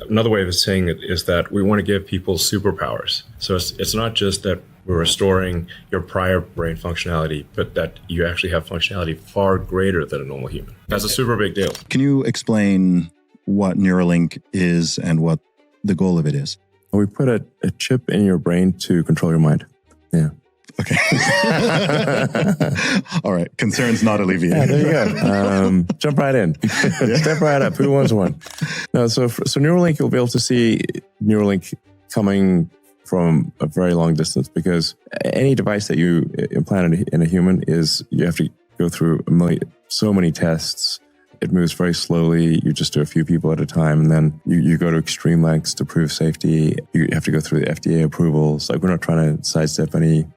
Another way of saying it is that we want to give people superpowers. So it's not just that we're restoring your prior brain functionality, but that you actually have functionality far greater than a normal human. That's a super big deal. Can you explain what Neuralink is and what the goal of it is? We put a chip in your brain to control your mind. Yeah. Okay. All right. Concerns not alleviated. Yeah, there you go. Jump right in. Step right up. Who wants one? No, so Neuralink, you'll be able to see Neuralink coming from a very long distance, because any device that you implant in a human you have to go through so many tests. It moves very slowly. You just do a few people at a time, and then you go to extreme lengths to prove safety. You have to go through the FDA approvals. Like, we're not trying to sidestep any,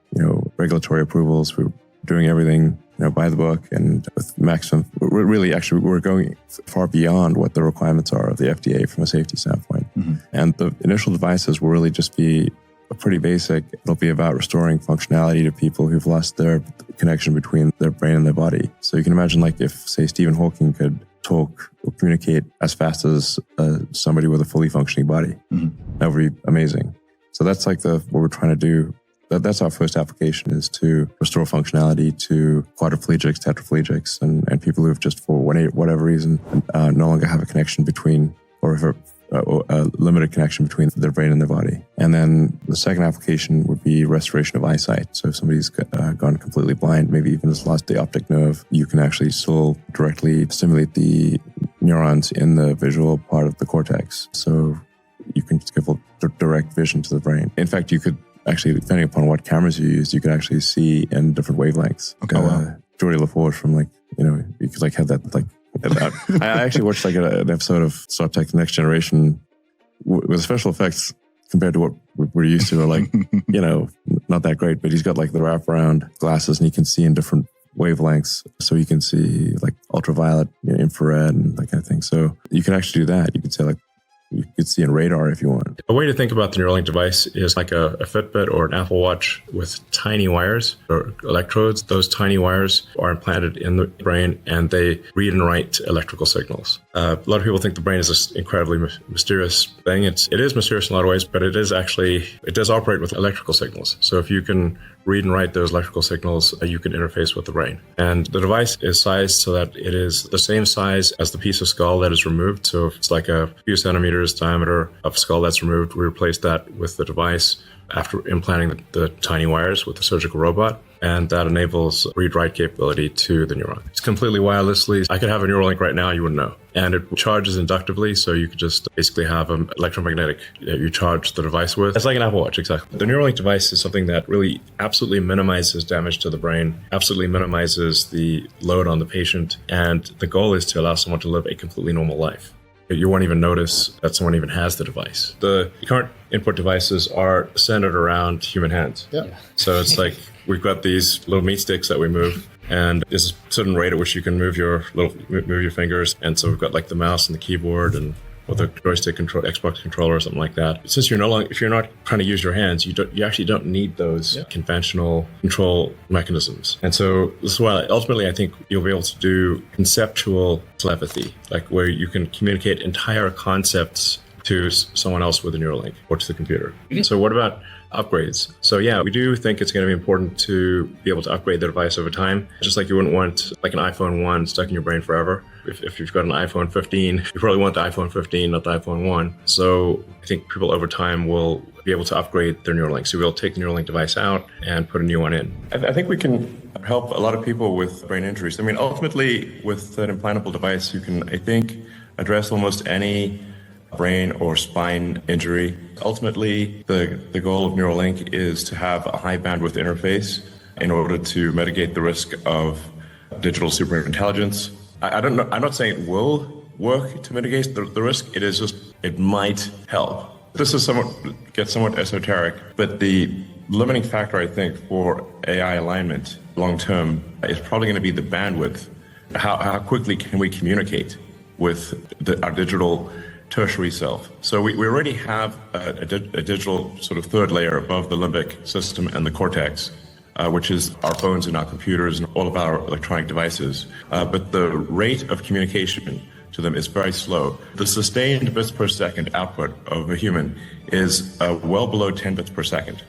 regulatory approvals. We're doing everything, by the book and with maximum. We're going far beyond what the requirements are of the FDA from a safety standpoint. Mm-hmm. And the initial devices will really just be pretty basic. It'll be about restoring functionality to people who've lost their connection between their brain and their body. So you can imagine, like, if, say, Stephen Hawking could talk or communicate as fast as somebody with a fully functioning body. Mm-hmm. That would be amazing. So that's like what we're trying to do. That's our first application, is to restore functionality to quadriplegics, tetraplegics, and people who have just, for whatever reason, no longer have a connection between, or have a limited connection between their brain and their body. And then the second application would be restoration of eyesight. So if somebody's gone completely blind, maybe even has lost the optic nerve, you can actually still directly stimulate the neurons in the visual part of the cortex. So you can give direct vision to the brain. In fact, you could actually, depending upon what cameras you use, you could actually see in different wavelengths. Okay. Geordie LaForge from you could have that I actually watched an episode of Star Trek: The Next Generation with special effects compared to what we're used to are not that great, but he's got the wraparound glasses and he can see in different wavelengths. So you can see ultraviolet, infrared and that kind of thing. So you can actually do that. You could say you could see in radar if you want. A way to think about the Neuralink device is like a Fitbit or an Apple Watch with tiny wires or electrodes. Those tiny wires are implanted in the brain and they read and write electrical signals. A lot of people think the brain is this incredibly mysterious thing. It is mysterious in a lot of ways, but it does operate with electrical signals. So if you can read and write those electrical signals, you can interface with the brain. And the device is sized so that it is the same size as the piece of skull that is removed. So if it's like a few centimeters diameter of skull that's removed, we replace that with the device after implanting the tiny wires with the surgical robot. And that enables read-write capability to the neuron. It's completely wirelessly. I could have a Neuralink right now, you wouldn't know. And it charges inductively, so you could just basically have an electromagnetic that you charge the device with. It's like an Apple Watch, exactly. The Neuralink device is something that really absolutely minimizes damage to the brain, absolutely minimizes the load on the patient, and the goal is to allow someone to live a completely normal life. You won't even notice that someone even has the device. The current input devices are centered around human hands. Yeah. So it's like we've got these little meat sticks that we move, and there's a certain rate at which you can move your fingers. And so we've got the mouse and the keyboard and with a joystick control, Xbox controller or something like that. Since if you're not trying to use your hands, you actually don't need those conventional control mechanisms. And so this is why ultimately I think you'll be able to do conceptual telepathy, where you can communicate entire concepts to someone else with a Neuralink or to the computer. Mm-hmm. So what about upgrades? So yeah, we do think it's going to be important to be able to upgrade the device over time. Just like you wouldn't want an iPhone 1 stuck in your brain forever. If you've got an iPhone 15, you probably want the iPhone 15, not the iPhone 1. So I think people over time will be able to upgrade their Neuralink. So we'll take the Neuralink device out and put a new one in. I think we can help a lot of people with brain injuries. I mean, ultimately, with an implantable device, you can, I think, address almost any brain or spine injury. Ultimately, the goal of Neuralink is to have a high bandwidth interface in order to mitigate the risk of digital superintelligence. I don't know. I'm not saying it will work to mitigate the risk. It is just, it might help. This is gets somewhat esoteric, but the limiting factor, I think, for AI alignment long term is probably going to be the bandwidth. How quickly can we communicate with our digital tertiary self? So we already have a digital sort of third layer above the limbic system and the cortex, which is our phones and our computers and all of our electronic devices. But the rate of communication to them is very slow. The sustained bits per second output of a human is well below 10 bits per second.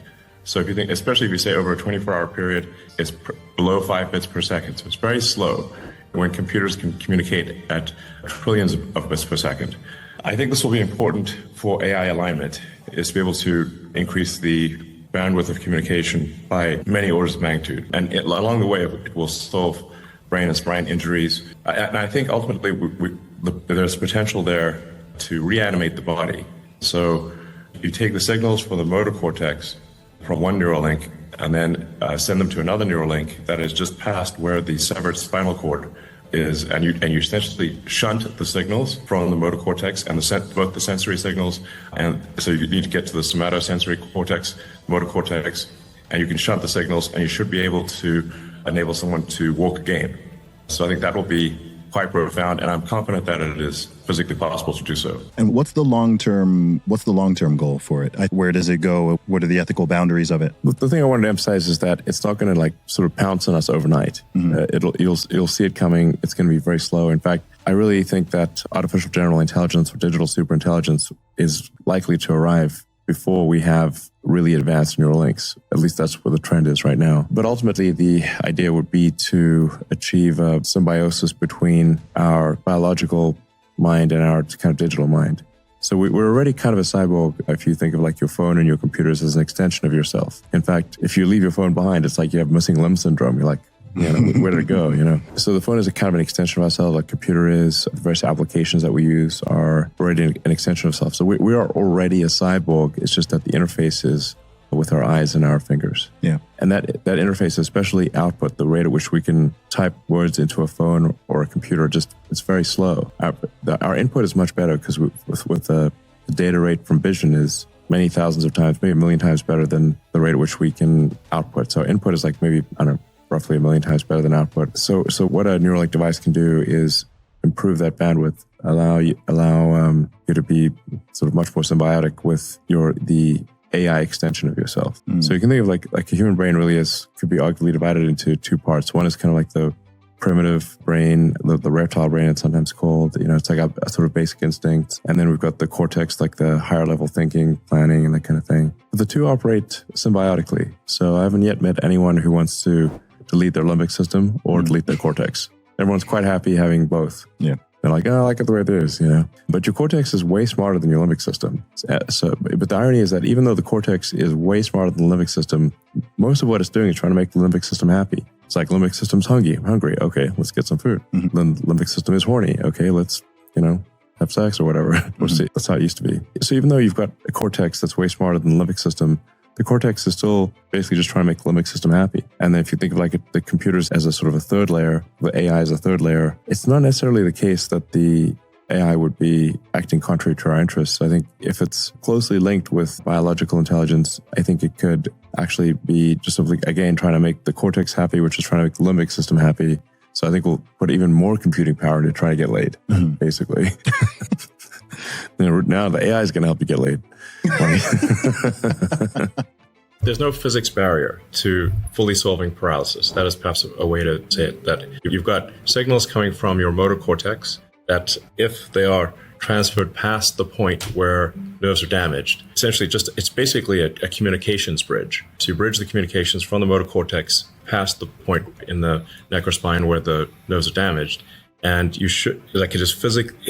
So if you think, especially if you say over a 24-hour period, it's below 5 bits per second. So it's very slow when computers can communicate at trillions of bits per second. I think this will be important for AI alignment, is to be able to increase the bandwidth of communication by many orders of magnitude. And along the way, it will solve brain and spine injuries. And I think ultimately there's potential there to reanimate the body. So you take the signals from the motor cortex from one neural link and then send them to another neural link that is just past where the severed spinal cord is, and you essentially shunt the signals from the motor cortex and both the sensory signals, and so you need to get to the somatosensory cortex, motor cortex, and you can shunt the signals, and you should be able to enable someone to walk again. So I think that will be quite profound, and I'm confident that it is physically possible to do so. And what's the long-term goal for it? Where does it go? What are the ethical boundaries of it? The thing I wanted to emphasize is that it's not going to like sort of pounce on us overnight. You'll see it coming. It's going to be very slow. In fact, I really think that artificial general intelligence or digital superintelligence is likely to arrive before we have really advanced neural links. At least that's where the trend is right now. But ultimately, the idea would be to achieve a symbiosis between our biological mind and our kind of digital mind. So we're already kind of a cyborg if you think of like your phone and your computers as an extension of yourself. In fact, if you leave your phone behind, it's like you have missing limb syndrome. You're like, where did it go, So the phone is a kind of an extension of ourselves, like computer is. The various applications that we use are already an extension of self. So we are already a cyborg. It's just that the interface is with our eyes and our fingers. Yeah. And that interface, especially output, the rate at which we can type words into a phone or a computer, it's very slow. Our input is much better because with the data rate from vision is many thousands of times, maybe 1 million times better than the rate at which we can output. So input is like maybe, I don't know, roughly 1 million times better than output. So what a Neuralink device can do is improve that bandwidth, allow you to be sort of much more symbiotic with the AI extension of yourself. So you can think of like a human brain really could be arguably divided into two parts. One is kind of like the primitive brain, the reptile brain, it's sometimes called. It's like a sort of basic instinct. And then we've got the cortex, like the higher level thinking, planning, and that kind of thing. But the two operate symbiotically. So I haven't yet met anyone who wants to delete their limbic system or delete their cortex. Everyone's quite happy having both. Yeah. They're like, I like it the way it is, But your cortex is way smarter than your limbic system. But the irony is that even though the cortex is way smarter than the limbic system, most of what it's doing is trying to make the limbic system happy. It's like limbic system's hungry. Okay, let's get some food. Then the limbic system is horny. Okay, let's, have sex or whatever. That's how it used to be. So even though you've got a cortex that's way smarter than the limbic system, the cortex is still basically just trying to make the limbic system happy. And then if you think of like the computers as a sort of a third layer, the AI as a third layer, it's not necessarily the case that the AI would be acting contrary to our interests. I think if it's closely linked with biological intelligence, I think it could actually be just simply, again, trying to make the cortex happy, which is trying to make the limbic system happy. So I think we'll put even more computing power into trying to get laid, basically. Now the AI is going to help you get laid. There's no physics barrier to fully solving paralysis. That is perhaps a way to say it, that you've got signals coming from your motor cortex that if they are transferred past the point where nerves are damaged, essentially it's basically a communications bridge. So you bridge the communications from the motor cortex past the point in the neck or spine where the nerves are damaged. And it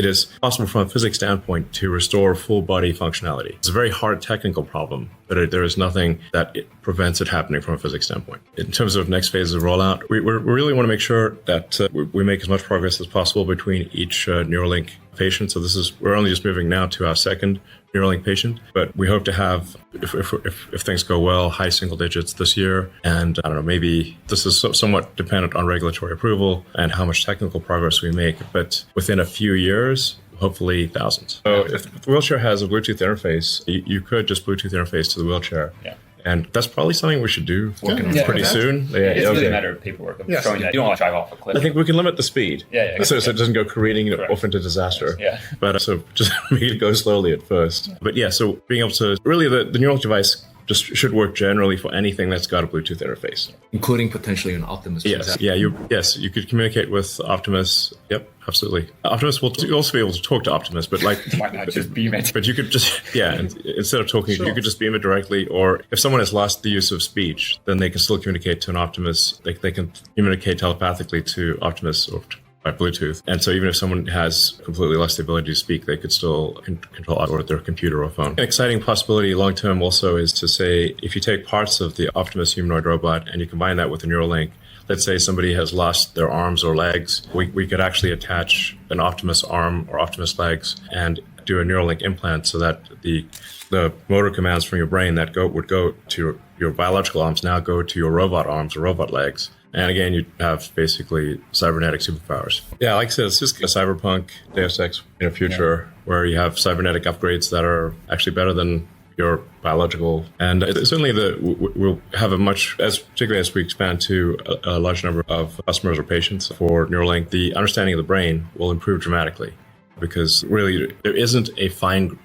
is possible from a physics standpoint to restore full body functionality. It's a very hard technical problem, but there is nothing that prevents it happening from a physics standpoint. In terms of next phases of rollout, we really want to make sure that we make as much progress as possible between each Neuralink patient. So we're only just moving now to our second Neuralink patient, but we hope to have, if things go well, high single digits this year. And I don't know, maybe this is somewhat dependent on regulatory approval and how much technical progress we make, but within a few years, hopefully thousands. So if the wheelchair has a Bluetooth interface, you could just Bluetooth interface to the wheelchair. Yeah. And that's probably something we should do pretty soon. It's really a matter of paperwork of showing that you don't want to drive off a cliff. I think we can limit the speed. So it doesn't go careening off into disaster. But so just make it go slowly at first. But so being able to, really the Neuralink device just should work generally for anything that's got a Bluetooth interface, including potentially an Optimus. Yes, yeah, you could communicate with Optimus. Yep, absolutely. Optimus will also be able to talk to Optimus, but like might not just beam it. But you could just and instead of talking, you could just beam it directly. Or if someone has lost the use of speech, then they can still communicate to an Optimus. They can communicate telepathically to Optimus or by Bluetooth. And so even if someone has completely lost the ability to speak, they could still control out with their computer or phone. An exciting possibility long term also is to say, if you take parts of the Optimus humanoid robot and you combine that with a Neuralink, let's say somebody has lost their arms or legs, we could actually attach an Optimus arm or Optimus legs and do a Neuralink implant so that the motor commands from your brain that would go to your biological arms now go to your robot arms or robot legs. And again, you have basically cybernetic superpowers. Yeah, like I said, it's just a cyberpunk Deus Ex future where you have cybernetic upgrades that are actually better than your biological. And certainly we'll have particularly as we expand to a large number of customers or patients for Neuralink, the understanding of the brain will improve dramatically. Because really, there isn't a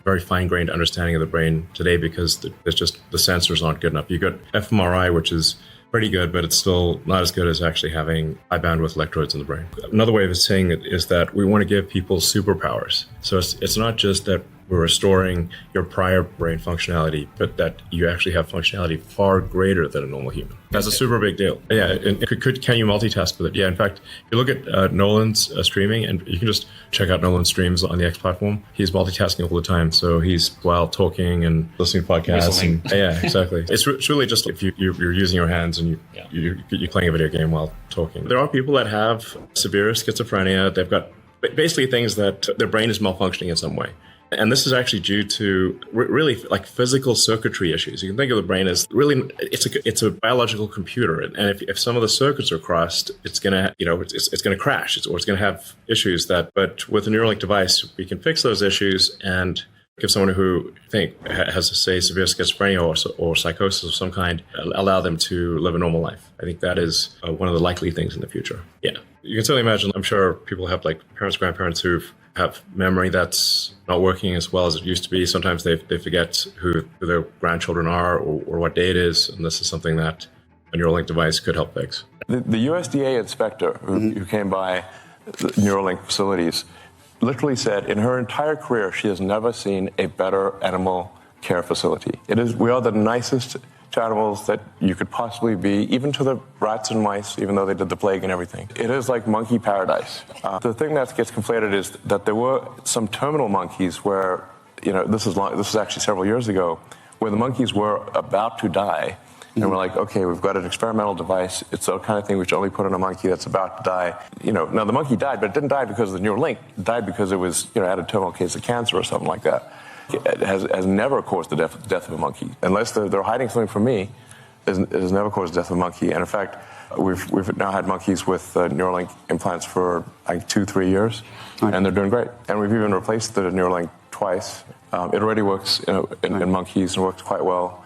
very fine-grained understanding of the brain today because there's just the sensors aren't good enough. You got fMRI, which is pretty good, but it's still not as good as actually having high bandwidth electrodes in the brain. Another way of saying it is that we want to give people superpowers. So it's not just that we're restoring your prior brain functionality, but that you actually have functionality far greater than a normal human. That's a super big deal. Yeah, and can you multitask with it? Yeah, in fact, if you look at Nolan's streaming, and you can just check out Nolan's streams on the X platform, he's multitasking all the time. So he's while talking and listening to podcasts. Yeah, exactly. It's really just if you're using your hands and you're playing a video game while talking. There are people that have severe schizophrenia. They've got basically things that their brain is malfunctioning in some way. And this is actually due to really like physical circuitry issues. You can think of the brain as really, it's a biological computer. And if some of the circuits are crossed, it's going to, it's going to crash or it's going to have issues but with a Neuralink device, we can fix those issues and give someone who has, say, severe schizophrenia or psychosis of some kind, allow them to live a normal life. I think that is one of the likely things in the future. Yeah. You can certainly imagine, I'm sure people have like parents, grandparents who have memory that's not working as well as it used to be. Sometimes they forget who their grandchildren are or what day it is. And this is something that a Neuralink device could help fix. The USDA inspector who came by the Neuralink facilities literally said in her entire career, she has never seen a better animal care facility. We are the nicest to animals that you could possibly be, even to the rats and mice, even though they did the plague and everything. It is like monkey paradise. The thing that gets conflated is that there were some terminal monkeys where, this is actually several years ago, where the monkeys were about to die. And we're like, okay, we've got an experimental device. It's the kind of thing we should only put in a monkey that's about to die. Now the monkey died, but it didn't die because of the Neuralink. It died because it was, had a terminal case of cancer or something like that. It has never caused the death of a monkey. Unless they're hiding something from me, it has never caused the death of a monkey. And in fact, we've now had monkeys with Neuralink implants for like 2-3 years, and they're doing great. And we've even replaced the Neuralink twice. It already works in monkeys and works quite well.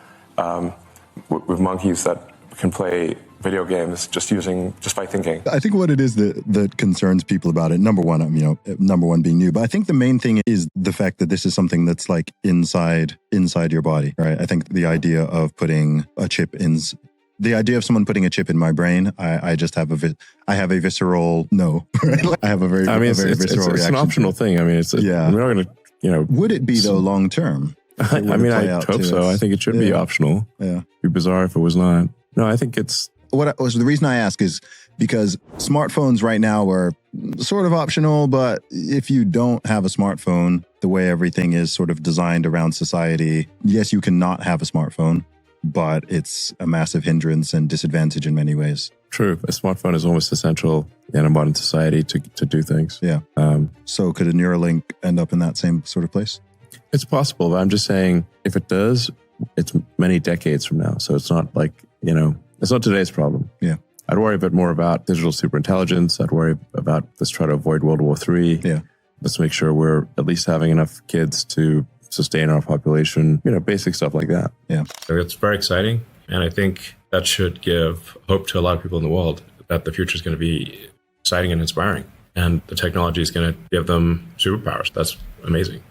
With monkeys that can play video games just by thinking. I think what it is that concerns people about it, number one being new, but I think the main thing is the fact that this is something that's like inside your body, right? I think the idea of putting a chip the idea of someone putting a chip in my brain, I just have I have a visceral no. Right? I have a very visceral reaction. It's an optional thing. I mean, we're not going to, Would it be though long term? I hope so. I think it should be optional. Yeah. It'd be bizarre if it was not. No, I think it's... The reason I ask is because smartphones right now are sort of optional, but if you don't have a smartphone, the way everything is sort of designed around society, yes, you can not have a smartphone, but it's a massive hindrance and disadvantage in many ways. True. A smartphone is almost essential in a modern society to do things. Yeah. So could a Neuralink end up in that same sort of place? It's possible, but I'm just saying if it does, it's many decades from now. So it's not like, it's not today's problem. Yeah. I'd worry a bit more about digital superintelligence. I'd worry about let's try to avoid World War III. Yeah. Let's make sure we're at least having enough kids to sustain our population, basic stuff like that. Yeah. So it's very exciting. And I think that should give hope to a lot of people in the world that the future is going to be exciting and inspiring. And the technology is going to give them superpowers. That's amazing.